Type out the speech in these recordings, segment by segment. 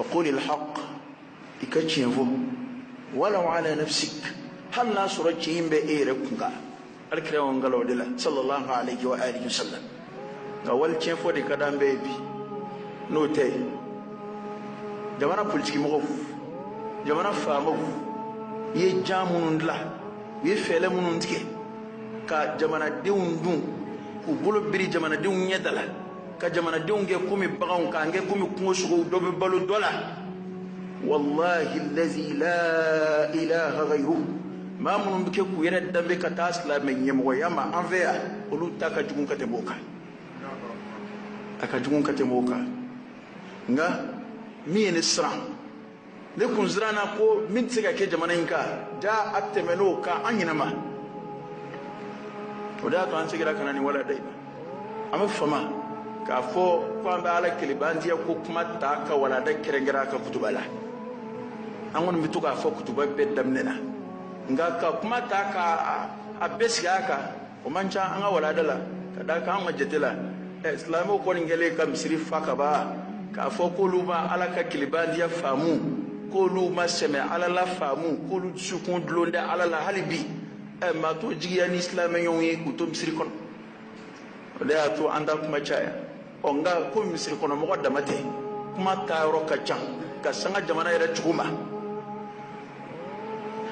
وقل الحق إكتشفه ولو على نفسك هل لا سرجين بإيركم الكريم قالوا لله صلى الله عليه وآله وسلم أول تشفوا دي كدام بيبي نوتي جمانا بوليسكي مغف جمانا فامغف يجامون لا يفعلمون تكي ka jamana deun dun ku bolo biri jamana deun nyedala ka jamana deun ge kumi bagan ka nge kumi kungo sugo do be balu dola wallahi allazi la ilaha ghayru ma mun bike ku yere dambe ka tasla me nyemo yama anvea olu taka jugun kate boka aka jugun kate boka nga mi ene sra le kun zrana ko min tiga ke jamana inka da attemelo ka anyinama وده كان سيجرا كان ني ولا دايما اما فما كافو كان بالا كليبانديا كو كما تاكا ولا دا كرنجرا كا كتبالا انون ميتوكا فو كتبا بدمننا nga ka kuma taka abesiga ka omancha anga wala dala kada ka anga jetela islamo ko ngele ka misri faka ba ka fo ko luma ala ka kilibandia famu ko luma seme ala la famu ko lu sukun dlonda ala la halibi ma to jiya ni islam yongi ku to misri kon da to anda kuma chaya onga ko misri kon mo da mate kuma ta ro ka chan ka sanga jamana ira chuma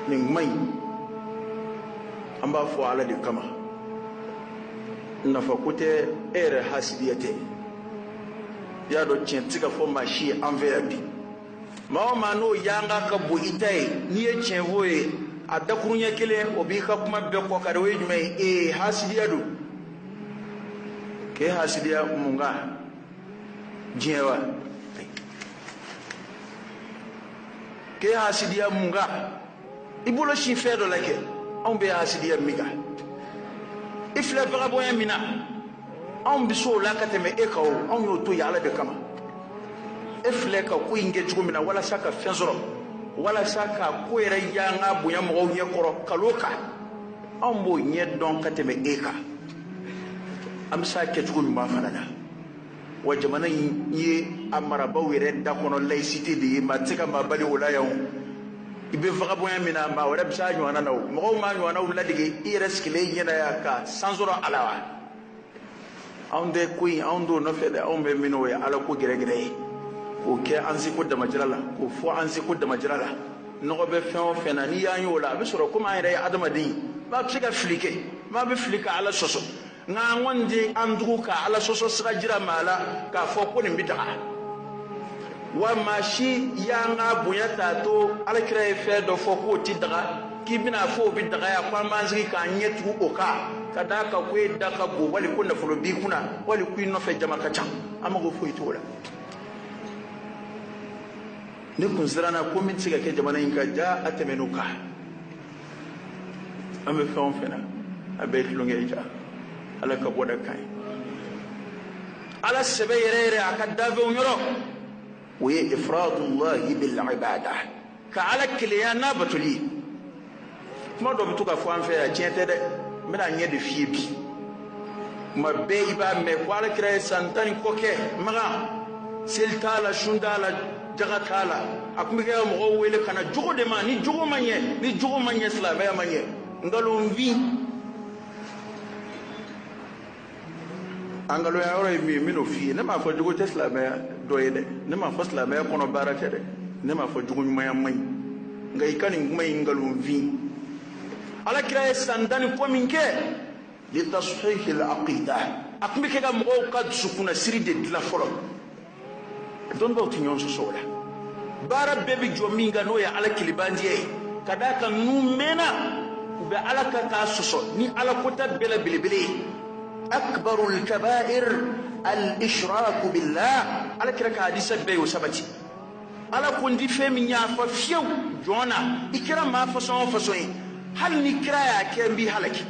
ni mai amba fo ala de kama na fa kote ere hasidiyate ya do centika fo mashi envers bi ma no yanga ka bu itai ni e chenvoye adakurunya kile obika kuma be ko kare we jume hasidiya do ke hasidiya munga jewa ke hasidiya munga ibulo shi fedo lake on be hasidiya miga ifla vagabo ya mina on biso la kateme ekaw on yo to yala be kama ifla ka ku inge chumina wala saka fenzoro wala saka ko yere yanga bunya mo nye koro kaloka ambo nye don kateme eka am sa ke tukun ma fanada wa jamana yi amara bawire da kono laicité de matika mabali wala yaw ibe faga bonya mina ma wala bisa nywana naw mo ma nywana wala dige ireskile nyena ya ka sanzoro alawa onde kui ondo no fede ombe mino ya ala ko gere ko ke ansi ko dama jirala ko fo ansi ko dama jirala no be fen fena ni yanyo la be soro kuma ire adama din ba psika flike ma be flika ala soso nga ngonde andu ka ala soso sira jira mala ka fo ko ni bid'a wa mashi yanga bunya tato ala kire fe do fo ko ti daga ki bina fo bid'a ya kwa manzi ka nyetu oka kadaka ko daka go wali kunna folo bi kuna wali ku no fe jama ka chan amago fo itola ne kun sirana ko min tiga ke jamana inka ja atemenuka ame fon fena abe tlunge ja ala ka boda kai ala sebe yere akadabe unyoro wi ifradullah bil ibada ka ala kiliyana batuli mo do bituka fo an fe ya tiente de mena nye de fie bi ma be iba me kwala kire santani koke maga siltala shundala jagatala akumike mo wele kana jogo de ma ni jogo manye islam ya manye ngalo mvi angalo ya ora mi mino fi ne ma fo jogo islam ya doyede ne ma fo islam ya kono barake de ne ma fo jogo nyuma ya may ngai kani ngumay ngalo mvi ala kira sandani ko minke li tashih al aqida akumike ga mo qad sukuna siri de la folo don ba tinyon so sola bara bebi jominga no ya ala kilibandie kadaka numena ube ala ka soso ni ala kota bela bilibili akbarul kaba'ir al ishrak billah ala kiraka hadisa bayu sabati ala kundi femi nya fa fiu jona ikira ma fa son hal ni kira ya kembi halaki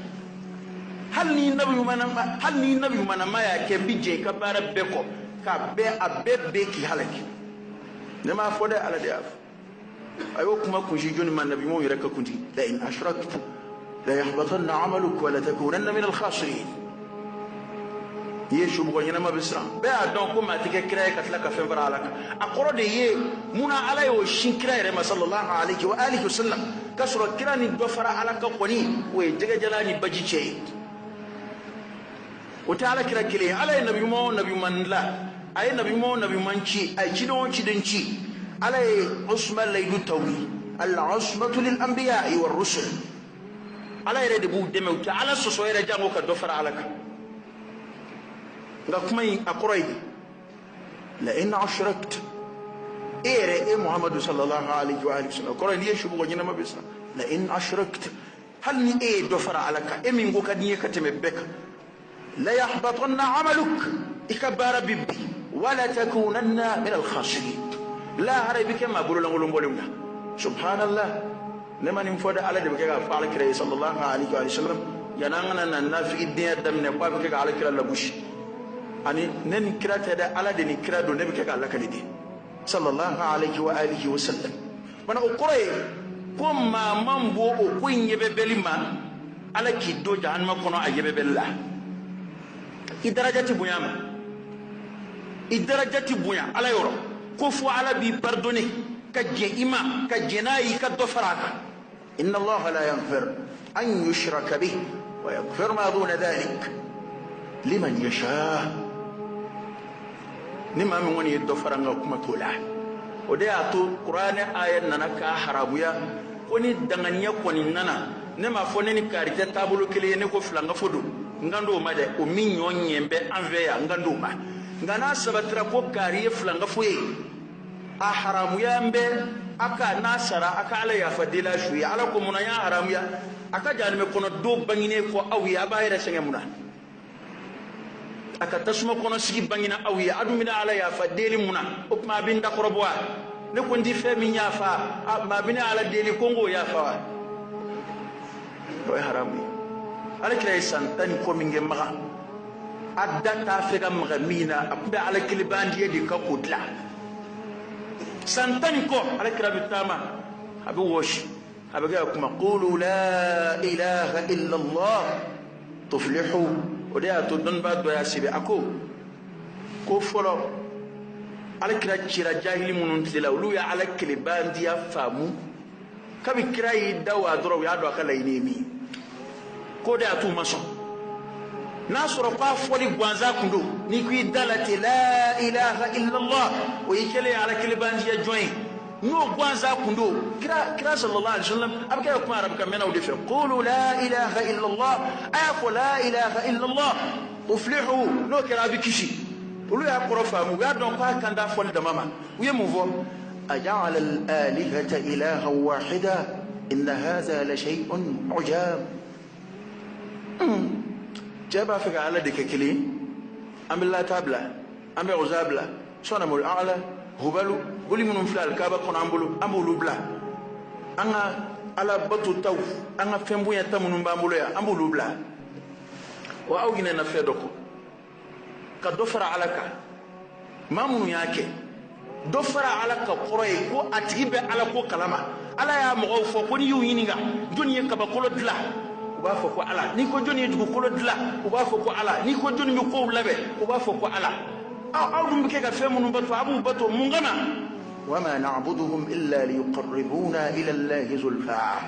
hal ni nabi mana ma ya kembi je ka bara beko ka be abebe ki halaki nema fode ala de af ayo kuma kunshi joni man nabi mo yiraka kunti la in ashraktu la yahbatanna 'amaluka wa la takunanna min al-khasirin يشوف غنينا ما بسرعة بيا دونكم ما تيجي كراي كتلا كفين برالك أقرأ ده منا على وشين كراي رما صلى الله عليه وآله وسلم كسر كراني دفر على كقني ويجي جلاني بجي شيء وتعالى كرا كلي على النبي مو نبي من لا أي نبي مو نبي من شيء أي شيء شيء على عصمة ليدو توي العصمة للأنبياء والرسل على يرد بود دم وتعالى سوسوير جامو كدفر عليك غكمي أقرأي لئن أشركت إيه محمد صلى الله عليه وآله وسلم قرأي ليه شو بقولنا ما بيسنا لئن أشركت هل ني إيه دفر عليك إمين بوك نيه كتم بك لا يحبطن عملك إكبار بيبي ولا تكونن من الخاسرين لا هربك ما بقول لهم بقولنا سبحان الله لما نفوت على ده بكرة فعل كريه صلى الله عليه وآله وسلم ينامنا النافع الدنيا دم نقوى بكرة على كرا لبوش أني نن كرا تدا على دني كرا دون بكرة على كليدي صلى الله عليه وآله وسلم وانا أقرأ كم ما مبو أقوين يببلي ما على كيدو جهنم كنا أيببلا إدراجة بويا إدراجة بويا على يورو كفوا على بي pardonner كجيما كجناي كدفراك إن الله لا يغفر أن يشرك به ويغفر ما دون ذلك لمن يشاء نما من وني الدفران كما تولا ودي أتو قرآن آية ننكا حرابيا وني دغنيا كوني ننا نما فونني كاريتا تابلو كلي نكو فلانغ فودو ngando ma de o minyo nyembe anveya ngando ma ngana sabatra ko kariye flanga fuye a haramu yambe aka nasara aka ala ya fadila shuya ala ko muna ya haramu ya aka janime kono do bangine ko awiya bayira senge muna aka tasuma kono sigi bangina awiya adumina ala ya fadeli muna upma binda korobwa ne ko ndi fe mi nyafa ma bina ala deli kongo ya fa wa haramu ala kira santani ko minge maga adda ta fega maga mina abda ala kilibandi yedi ka kudla santani ko ala kira bitama abu wash abaga kuma qulu la ilaha illa allah tuflihu odia to don ba do ya sibe ako ko folo ala kira chira jahili munun tila lu ya ala kilibandi ya famu kabi kira yi dawa doro ya do akala inemi kode atu maso nasoro kwa foli gwanza kundo ni ku dalati la ilaha illa allah o yikele ala kilibandi ya join no gwanza kundo kira sallallahu alaihi wasallam abaka kuma arabka mena o defe qulu la ilaha illa allah ayaqul la ilaha illa allah tuflihu no kira bikishi ulu ya qorofa mu ya don kwa kanda foli da mama uye muvo aj'al al alihata ilaha wahida inna hadha la shay'un ujab جابها فيك على دككلي أم الله تابلا أم غزابلا صنم الأعلى هبلو قولي من فلال كابا كون أمبولو بلا أنا على بطو توف أنا فهمو يتمون بامبولو أمبولو بلا وأوجنا نفيدكو كدفر عليك ما منو ياكي دفر عليك قرأي كو أتجيب على كو كلامه على يا مغوفو كوني يوينيغا دنيا كبا كولو دلا uba foko ala ni ko joni dugo kolo dla uba foko ala ni ko joni mi ko labe uba foko ala aw dum ke ga femu no bato abu bato mungana wama na'buduhum illa liqarribuna ila allahi zulfa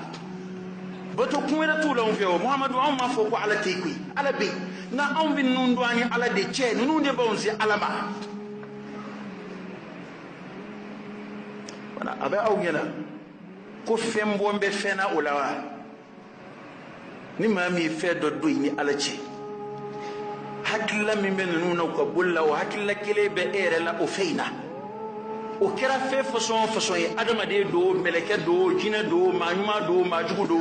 bato kumera tula on fewo muhammadu on ma foko ala tekui ala be na on bin nun doani ala de che nun de bonzi ala ma wana abe aw gena ko fembo mbe fena ulawa ni mami fe do doy ni alaci hakilla min ben nuna ko bulla wa hakilla kele be ere la o feina o kera fe façon e adama de do meleke do jina do manyuma do majugo do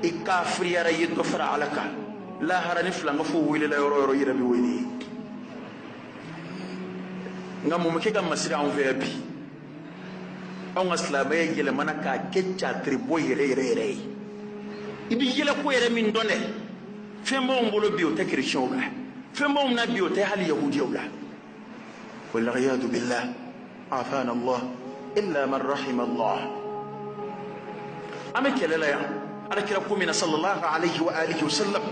e kafriyara yito fara alaka la harani flanga fo wile la yoro yira bi wini ngamu mke ga masira on ve bi on aslama ye gele manaka kecca tribo yere ibi yele ko yere min donne fembo mbolo biyo te christian ga fembo na biyo te hal yahudi ga wal ghayadu billah afana allah illa man rahima allah amekele la ya ala kira ko min sallallahu alayhi wa alihi wa sallam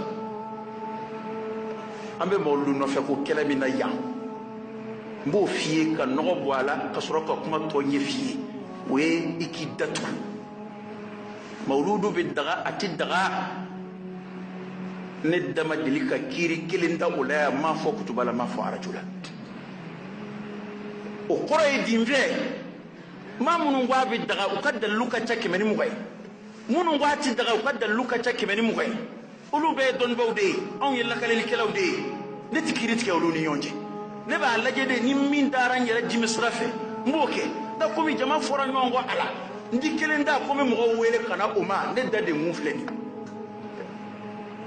ambe mawludu no fe ko kele min na yang mbo fie ka no boala ka soro ka kuma to nye fie we ikidatu mawludu bi daga ati daga ne dama dilika kiri kilinda ulaya ma fo kutubala ma fo arajula o qore dimve ma munu wabi daga ukadda luka chake meni mugay munu wati daga ukadda luka chake meni mugay ulu be don bawde on yella kalel kelawde ne tikiri tikawlu ni yonje ne ba laje de ni min daran yara jimisrafe mboke da komi jama fora nyongo ala ndi kilinda komi mo wele kana uma ne dade mufleni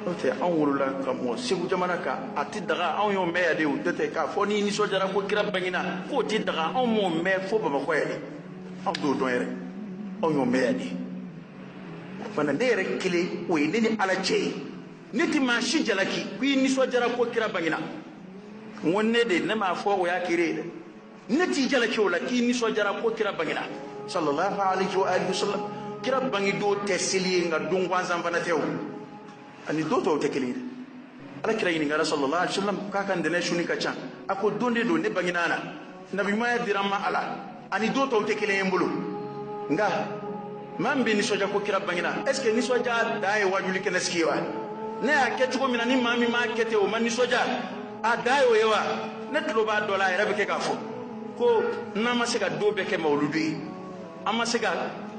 ote an wulula ka mo segu jamana ka ati daga an yo me yade o tete ka fo ni sojara ko kira bangina ko ti daga an mo me fo ba ko yade an do don yere an yo me yade bana ne yere kile o ni ni ala che ne ti ma shi jalaki ku ni sojara ko kira bangina wonne de ne ma fo o ya kire de ne ti jalaki o la ki ni sojara ko kira bangina sallallahu alaihi wa alihi wasallam kira bangi do tesili nga dungwa zambana tew ani doto te kelire ala kira yini ngara sallallahu alaihi wasallam ka kan dene shuni ka can ako donde do ne banginana nabi ma dirama ala ani doto te kelire mbulu nga mambe ni soja ko kira bangina est ce que ni soja dai wajuli keneskiwa ne aketi ko minani mami ma kete o man ni soja a dai o yewa ne tlo ba dola irabe ke kafo ko na masika do be ke mawludi amasika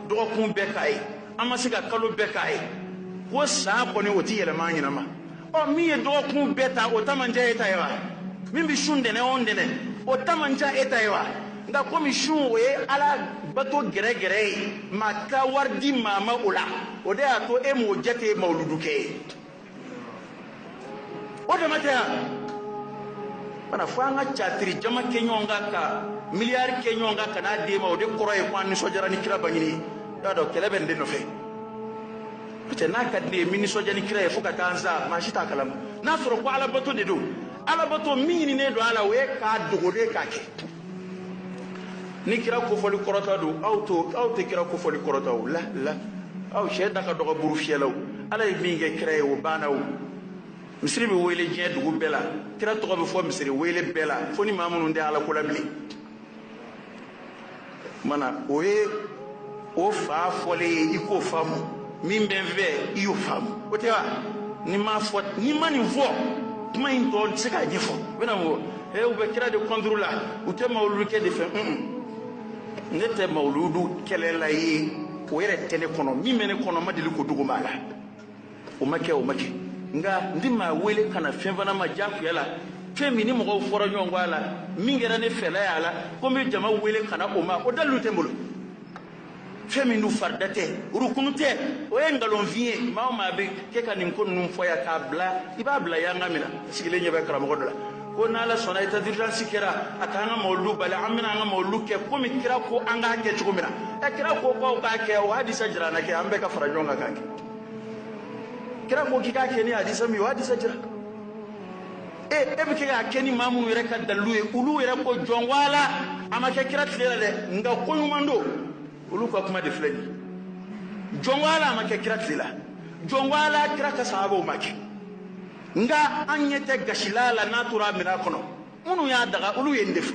do kun be kai amasika kalo be kai ko sa ko ne oti yele manyina ma o mi e do kun beta o tamanja eta yawa min bi shunde ne onde ne o tamanja eta yawa nda ko mi shun we ala bato gere gere ma ka wardi mama ula o de ato e mo jete mawludu ke o de mata bana fanga chatri jama kenyonga ka miliyar kenyonga kana de ma o de koroy kwani sojara ni kira bangini da do kelebe ndeno fe na kadde mini soja ni kira fuka tanza mashita kalam na soro ko ala bato de do ala bato mini ne do ala we ka dogode ka ke ni kira ko foli korota do auto kira ko foli korota la la aw sheda ka dogo buru fielaw ala mi nge kira o banaw misri be wele je dugu bela kira to be fo misri wele bela foni mamunu nde ala ko labli mana o fa fole iko famu min ben ve iyo fam o te wa ni ma fo ni mani vo tuma in to se ka jefo bena mo e o be kira de contrôle la o te mawludu ke de fe ne te mawludu kele la yi o yere tele kono mi mene kono madili ko dugu mala o make nga ndi ma wele kana fenvana ma jaku yala femi ni mo foro nyongo ala mingera ne fela yala ko mi jama wele kana o ma o dalu tembulu femi nu fardate rukunute o engalon vie ma be ke kan ko num foya kabla ibabla yanga mina sigile nyebe kara mo dola ko na la sona ita d'urgence kera atanga mawlu bala amina nga mawlu ke ko mi kira ko anga ke chukumina e kira ko ka ke o hadisa jirana ke ambe ka farajonga ka ke kira ko ki ka ke ni hadisa mi hadisa jira e be ke ga ke ni mamu yere ka dalu e ulu yere ko jongwala ama ke kira tlela de nga ko nyumando ulu ko kuma de fleni jongwala ma ke kira tlela jongwala kira ka sahabo make nga anyete gashilala natura mina kono unu ya daga ulu yendefu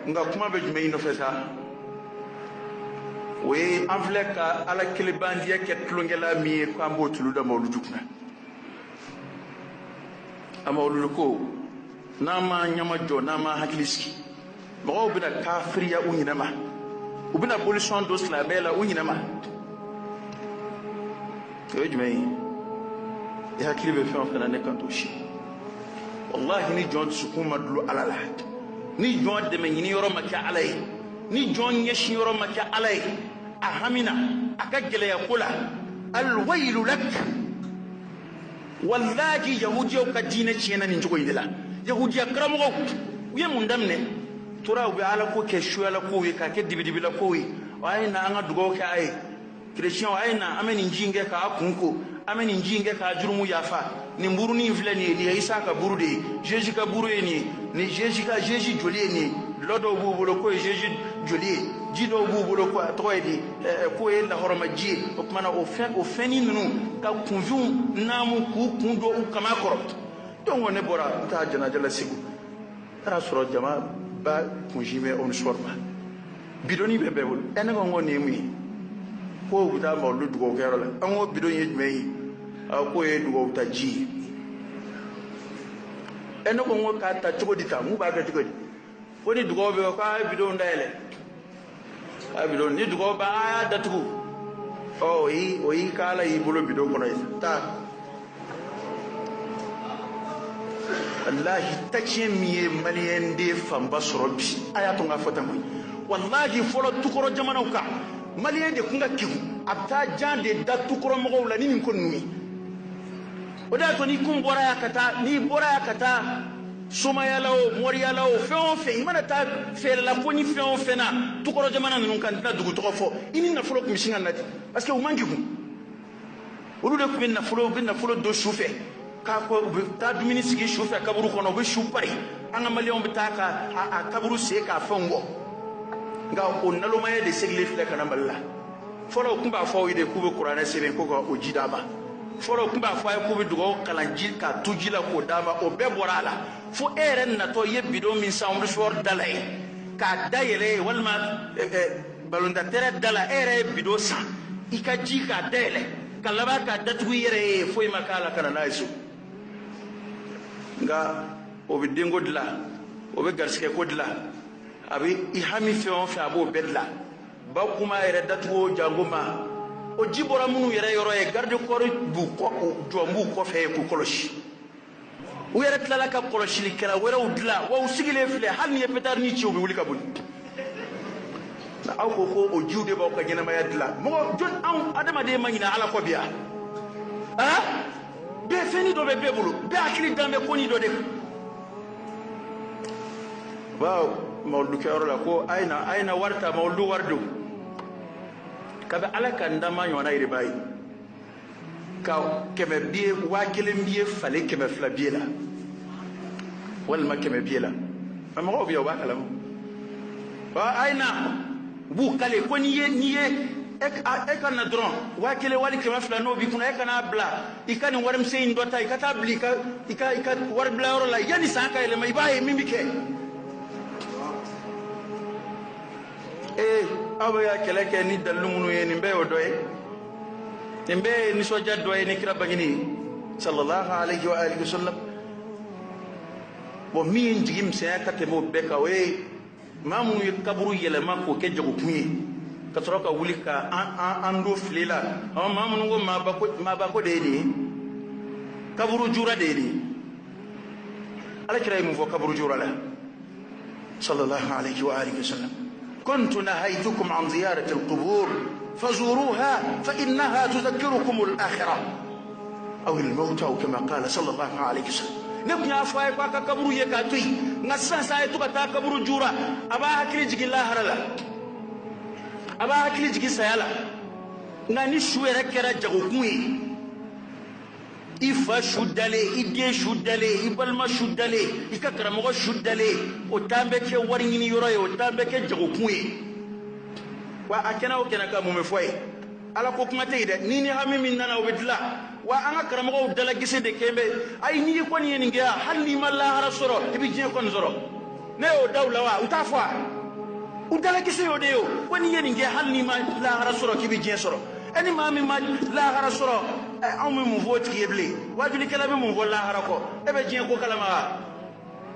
nga kuma be jume ino fesa we anfleka ala kilibandiya ke tlongela mi ko ambo tuluda mawludu kuna amawludu ko nama nyama jo nama hakiliski bawo bina kafiriya unyinama ubina abolition dos la bela unyinama to jume ya hakili be fe fana ne kanto shi wallahi ni jon sukuma dulu alala ni jon de men ni yoro maka alai ni jon yeshi yoro maka alai ahamina akagele ya kula alwailu lak wallahi yahudiyo ka dine chena ni njugo indela yahudiya kramo ko ye mundamne tura ubi ala ko ke shuala ko wi ka ke dibidibi la ko wi wai na anga dugo ka ai chrétien aina ameni njinge ka akunko ameni njinge ka jurumu yafa ni mburu ni vile ni Isa ka buru de Jésus ka buru ni Jésus ka Jésus joli ni lodo bu bolo ko Jésus joli jido bu bolo ko toyedi ko e la horoma ji o mana o feni nunu ka kunjum namu ku kundo u kama korot donc on est bora ta janaja la sigu tara soro jama ba kunjime on sorba bidoni bebe wol ene ko ngoni mi ko guda ma lu dugo kero la ango bidoni yejmei ko e dugo ta ji ene ko ngo ka ta chogodi ta mu ba ga chogodi woni dugo be ko ay bidon ndayele ay bidon ni dugo ba aya datugo o yi kala yi bolo bidon ko ta wallahi tache miye malien de famba sorobi aya to nga fota moy wallahi folo tukoro jamana ka malien de kunga kigu abta jande da tukoro mo la ni ko numi o da to ni kum bora yakata ni bora yakata soma yalawo mori yalawo fe imana ta fe la ko ni fe na tukoro jamana nun kan na dugu to fo ini na folo kumishinga nati parce que o mangi ku o lu de ku na folo do soufe ka ko ta dumini sigi shufa kaburu kono be shupari anga malion bitaka a kaburu se ka fango nga o nalo maye de segle fle kana balla folo kumba fo ide ku be qur'ana sebe ko ko o jidaba folo kumba fo ay ku be dugo kalanji ka tujila ko dama o be borala fo eren na to yebido min sawru shor dalay ka dayele walma balonda tere dala ere bido sa ikaji ka dele kalaba ka datu yere fo makala kana naisu nga o be dengo dila o be garsike ko dila abi ihami feon fe abo bedla ba kuma yere datugo janguma o jibora munu yere yoro e garde ko bu ko jombu ko fe ko koloshi o yere tlala ka koloshi likela wera o dila wa o sigile fle hal ni petar ni ci o be wuli ka bul na aw ko o jiwde ba ko gena ma yadla mo jon an adama de manyina ala ko biya be feni do be bebulu be akili dambe koni do de waaw mawdu kero la ko aina warta mawdu wardu kabe ala kan dama nyona ire bayi ka keme biye wakile biye fale keme fla biye la wal ma keme biye la ma ko biya wakala wa aina bu kale ko niye ekana dron wakile wali kema fla no bi kuna ekana bla ikani waram sein ndota ikata blika ika war bla oro la yani sanka ele mai baye mimike aba ya keleke ni dalumunu yeni mbe odoye mbe ni soja doye ni kira bagini sallallahu alaihi wa alihi wasallam bo mi njigim se akate mo beka we mamu kaburu yele mako ke jogo kunyi katroka wulika ando flela mamu ngo mabako de ni kaburu jura de ni ala kira mu fo kaburu jura la sallallahu alaihi wa alihi wasallam كنت نهيتكم عن زيارة القبور فزوروها فإنها تذكركم الآخرة أو الموت أو كما قال صلى الله عليه وسلم نبني أفواي باكا كبرو يكاتوي نسان سايتو كتا كبرو جورا أبا هكري جيكي الله هرلا أبا هكري جيكي سيالا ناني شوي ركرا جغوكوي ifa shudale ide shudale ibalma shudale ikakaramogo shudale otambe ke waringini yoro yo otambe ke jagokuye wa akena okena ka mumefoy ala ko kuma te ide nini hami min nana obedla wa anga karamogo dala gise de kembe ay ni ko ni ngi ya halli malla harasoro ibi je kon zoro ne o dawla wa utafwa udala gise yo de yo ko ni ngi halli malla harasoro kibi je soro ani mami ma la harasoro aw me mun voti yeble wajuli kala me mun vola harako ebe jien ko kala ma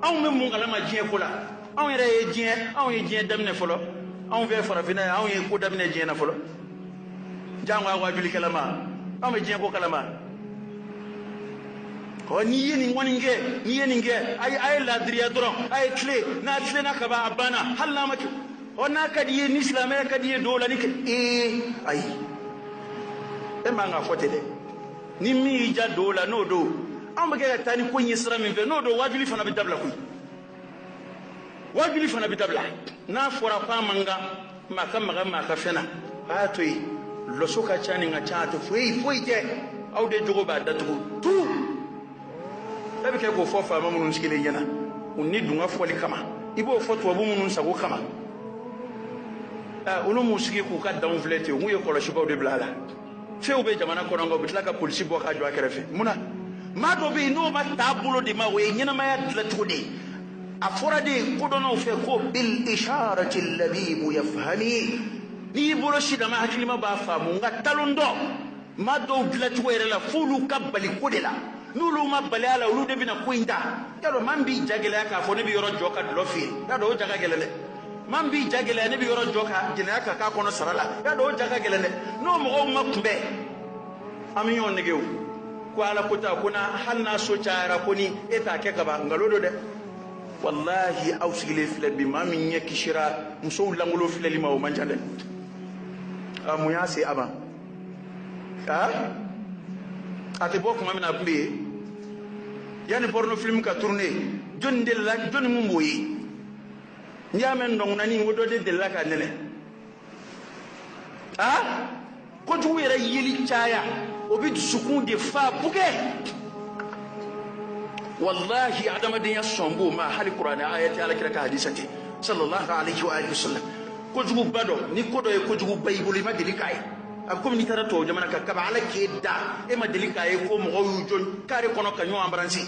aw me mun kala ma jien ko la aw yere jien aw ye jien damne folo aw ve fara fina aw ye ko damne jien na folo jangwa wajuli kala ma aw me jien ko kala ma ko ni yeni ngoni nge ay la driya dron ay clé na kaba abana halla ma ona kadi ni islamé kadi do la ni ay e ma nga fote de ni mi ja do la no do am ga tani ko nyisra min ve no do wajuli fana bi dabla kuy wajuli fana bi dabla na fora pa manga ma ka fena atoy losoka chani nga chato foi te au de jogo ba datu tu tabi ke ko fofa ma munun sikile yana unni dunga foli kama ibo foto wabu munun sago kama ulu musiki ku ka down flete mu ye kolo shiba de blala feu be jamana ko ngo bitla ka police bo ka jo akrefe muna ma do be no ma tabulo de ma we nyina ma ya dlatudi afora de kodono fe ko bil isharati allabib yafhami ni bolo shida ma hakili ma ba famu nga talondo ma do dlatwere la fulu kabali kodela nulu ma balala ulu de bina kuinda yalo mambi jagela ka fo ne bi yoro joka lofi yado jaga gelele mambi jagela ne bi yoro joka jina ka ka kono sarala yado jaga gelele no mo ma kumbe ami yon negew ko ala kota kuna halna so cara koni eta ke gaba ngalodo de wallahi awsigile file bi mami nyeki shira muso langulo file lima o manjande amuya se aba ate bok mami na kumbe yani porno film ka tourner jonde la joni mumboyi ndiamen ndong nani wodo de la ka nene ko juwere yeli chaya obi sukun de fa buke wallahi adama din yasombo ma hali qur'ani ayati ala kira ka hadisati sallallahu alaihi wa alihi wasallam ko jugu bado ni ko do e ko jugu baybuli ma delikai akum ni tara to jamana ka kaba ala ke da e ma delikai ko mo yu jon kare kono ka nyo ambransi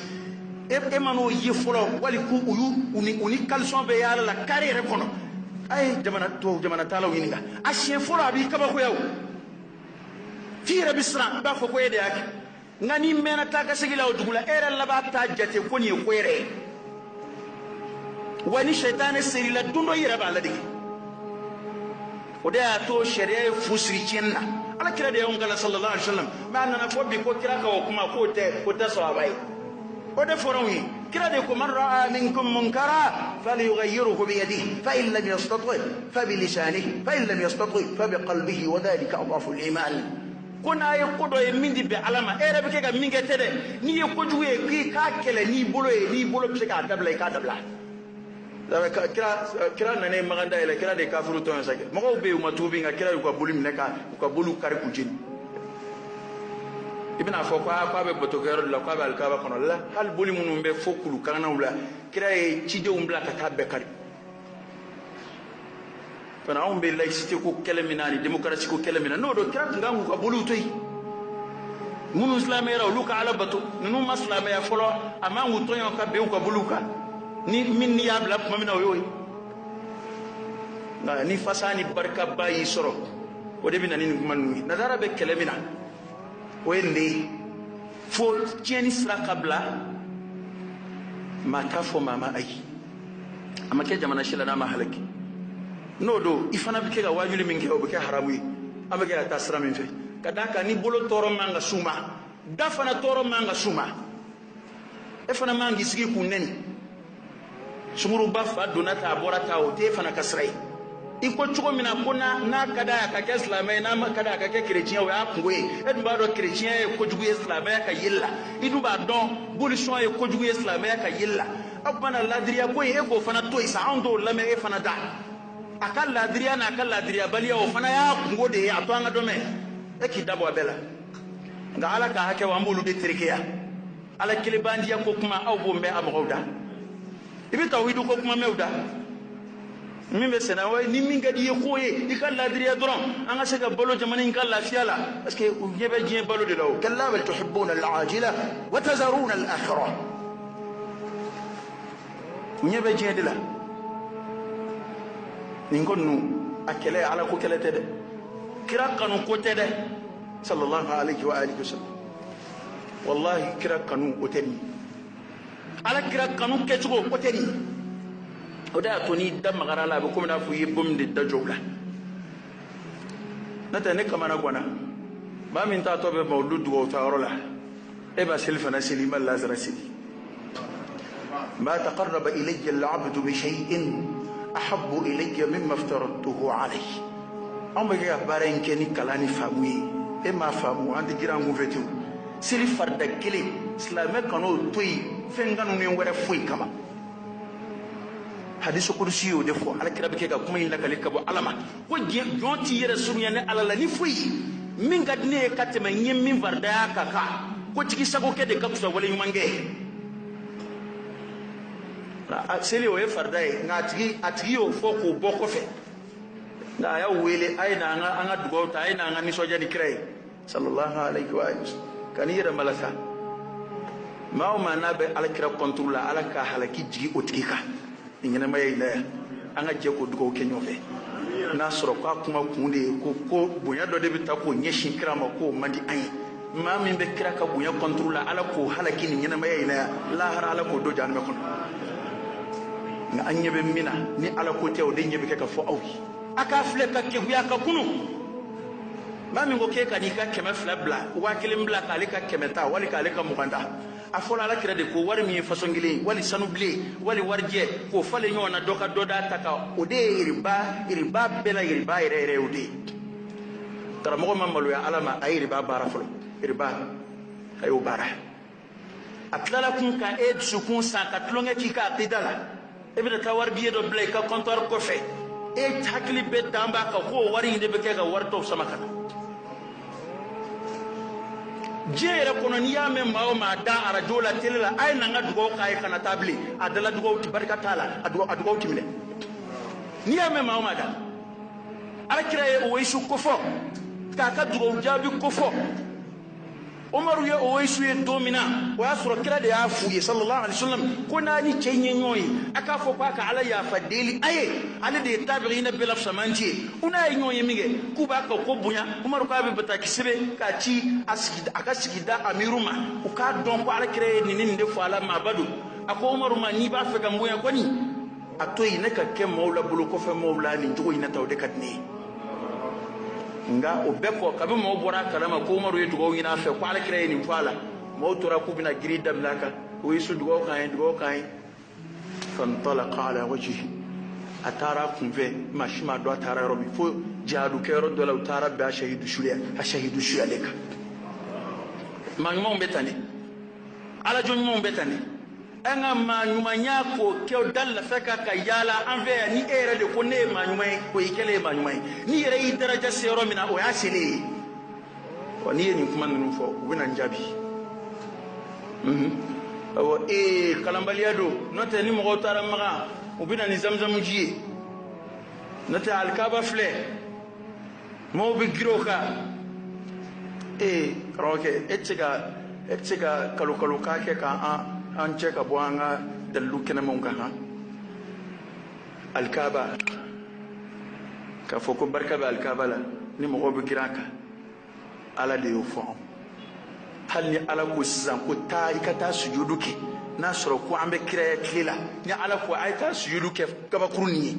e mano yefolo wali ku uyu uni kalson be yala la kare re kono ay jamana tala wininga a shefolo abi kaba ko yaw tira bisra ba ko yede ak ngani mena taka sigila odugula era la ba ta jate ko ni kwere wani shaytan sirila dundo yira ba la digi oda to sharia fusri chenna ala kira de ngala sallallahu alaihi wasallam ma nana ko bi ko kira ka kuma ko ta sawabai oda forowi kira de ko man ra'a minkum munkara falyughayyirhu bi yadihi fa in lam yastati' fa bi lisanihi fa in lam yastati' fa bi qalbihi wa dhalika adhafu al-iman kuna ye kodo e mindi be alama ere be ke ga minge tede ni ye koju e ki ka kele ni bolo be se ka dabla ka dabla la kira nane maganda ele kira de kafuru to sake mo be matubi nga kira ko bulu mineka ko bulu kare kujin ibn afo kwa be botogero la kwa be alkaba kono la hal bulu munum be fokulu kana wala kira e chide umbla ka tabbe kare fana on be laicité ko keleminani démocratie ko kelemina no do kira ngangu ko bulu toy munu islamera luka ala batu nunu maslama ya folo amangu toyo ka be ko buluka ni min ni yabla mamina yoy na ni fasani barka bayi soro o de binani manu nadara be kelemina o ende fo tieni sra kabla mata fo mama ay amake jamana shila na mahalaki no do ifana bike ga wajuli min ke o bike haramu amake ta sra min fe kadaka ni bolo toro manga suma dafana toro manga suma e fana mangi sigi kuneni sumuru bafa donata borata o te fana kasrai iko chugo mina kuna na kada ka ke islamai na kada ka ke chrétien wa kungoe edu ba do chrétien e ko jugu islamai ka yilla idu ba don bolution e ko jugu islamai ka yilla abana ladriya ko e go fana to isa ando lame e fana da akal ladriya na akal ladriya baliya o fana ya kungo de ya to anga do me e ki dabo abela nga ala ka hake wa mbulu de trikiya ala kilibandi ya ko kuma aw bombe amawda ibi tawhidu ko kuma mewda mimbe sena way ni minga di khoye ikal ladriya dron anga sega bolo jamani ikal lafiala parce que yebe jien balo de law kalla bal tuhibbuna al-ajila wa tazaruna al-akhirah yebe jien de la ningonu akele ala ko kele tede kira kanu ko tede sallallahu alayhi wa alihi wasallam wallahi kira kanu o tedi ala kira kanu kechugo o tedi oda to ni da magara la ko na fu yibum de da jobla nata ne kamana gona ba min ta to be mawlud wo ta rola e ba silfa na silima la zara sili ma taqarraba ilayya al-'abd bi shay'in ahabbu ilayya mimma aftaratuhu alayhi amma ga baren ke ni kalani famuyi e ma famu andi girangu vetu sili farda kele islamé kanu toyi fenganu ne ngore fuy kama hadisu kursi yo defo ala kira beke ga kuma yin lakale kabo alama ko jonti yere sunya ne alala ni fuyi min gadne katema nyem min varda ya kaka ko tigi sago ke de kapsa wala mangue seli o e farda e nga atigi o foko boko fe na ya wele aina anga dugo ta aina anga ni soja ni krai sallallahu alaihi wa sallam kanira malaka ma o manabe ala kira controla ala ka halaki jigi o tigi ka ingene may la anga je ko dugo kenyo fe na soro ka kuma kunde ko bonya do de bita ko nyeshi kira ma ko mandi ai ma min be kira ka bonya controla ala ko halaki ni ingene may la har ala ko do jan me kono nga anyebe mina ni ala ko tew de nyebe ka fo awi aka fle ka ke huya ka kunu mami ngo ke ka ni ka keme fla bla wa kilim bla ka le ka kemeta wali ka le ka muganda afola ala kira de ko wari mi fasongile wali sanuble wali warje ko fale nyona doka doda taka ode iriba bela iriba ire ode tara mo mamalu ya alama ay iriba bara folo iriba ayo bara atlala kun ka ed sukun sa ka tlonge ki ka tidala ebe ta war biye do blay ka kontor ko fe e takli be damba ka ko wari inde be ka warto sama kana jere kono niyame mawo ma da arajo la tele la ay nanga dugo kay kana tabli adala dugo ti barka tala adugo timile niyame mawo ma da ala kiraye o wesu ko fo ka dugo jabi ko fo Umaru ye o wesu ye domina wa sura kira de ya fuye sallallahu alaihi wasallam ko nani cenye nyoyi aka fo ko aka ala ya fadeli aye ala de tabi'ina bil samanti una nyoyi mige kuba ka ko bunya Umaru ka be bata kisibe ka ci asgida aka sigida amiruma o ka don ko ala kire ni ninde fo ala mabadu ako Umaru ma ni ba fe ga mbuya ko ni atoyi ne ka ke mawla bulu ko fe mawla ni jogo ina tawde katni nga o beko kabe mo bora kalama ko Umaru ye dugo ina fe ko ala kire ni fala mo tora ku bina girida blaka o yisu dugo kan fantalaqa ala wajhi atara kunve mashima do atara robi fo jadu kero do la tara ba shahidu shuya leka manyuma mbetani ala jonnyuma mbetani anga manyuma nyako ke dalla feka ka yala anve ni era de ko ne manyuma ko ikele manyuma ni yere yi daraja sero mina o yasele o ni ni kuma nunu fo wina njabi awo kalambaliado note ni mo tara maga ubina ni zamzam jiye note alkaba fle mo bi giroka roke etchega kalu ka ke ka an cheka boanga dalu kena monga ha alkaba ka foko barka ba alkaba la ni mo bi giraka ala de yo fo hal ni ala ko sizan ko ta ikata sujudu ke na soro ko ambe kira klela ni ala ko ay ta sujudu ke kaba kuruni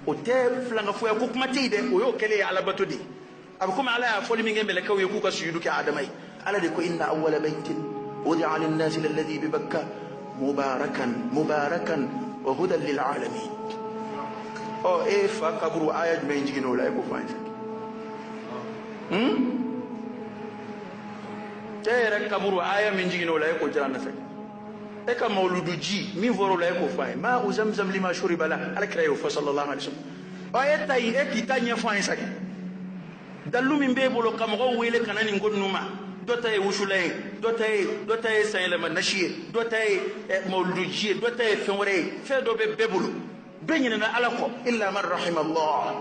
o te flanga fo ya ko kuma te de o yo kele ala batodi abukum ala ya foli mi ngembele kaw ku ka sujudu ke adamai ala de ko inna awwala baitin وضع للناس الذي ببكة مباركا وهدى للعالمين او فكبروا آيات ما ينجي نولا يكو فاين تيرا كبروا آيات من ينجي نولا يكو جرانا فك eka mauludu ji mi voro la yako fay ma uzamzam lima shuriba la ala krayo fa sallallahu alaihi wasallam ayata yi ekitanya fay sak dalu min be bolo kam go wele kanani ngodnuma dota e wushulay dota e sayla man nashiye dota e mauludu ji dota e fenwore fe do be bebulu benyina na ala ko illa man rahimallah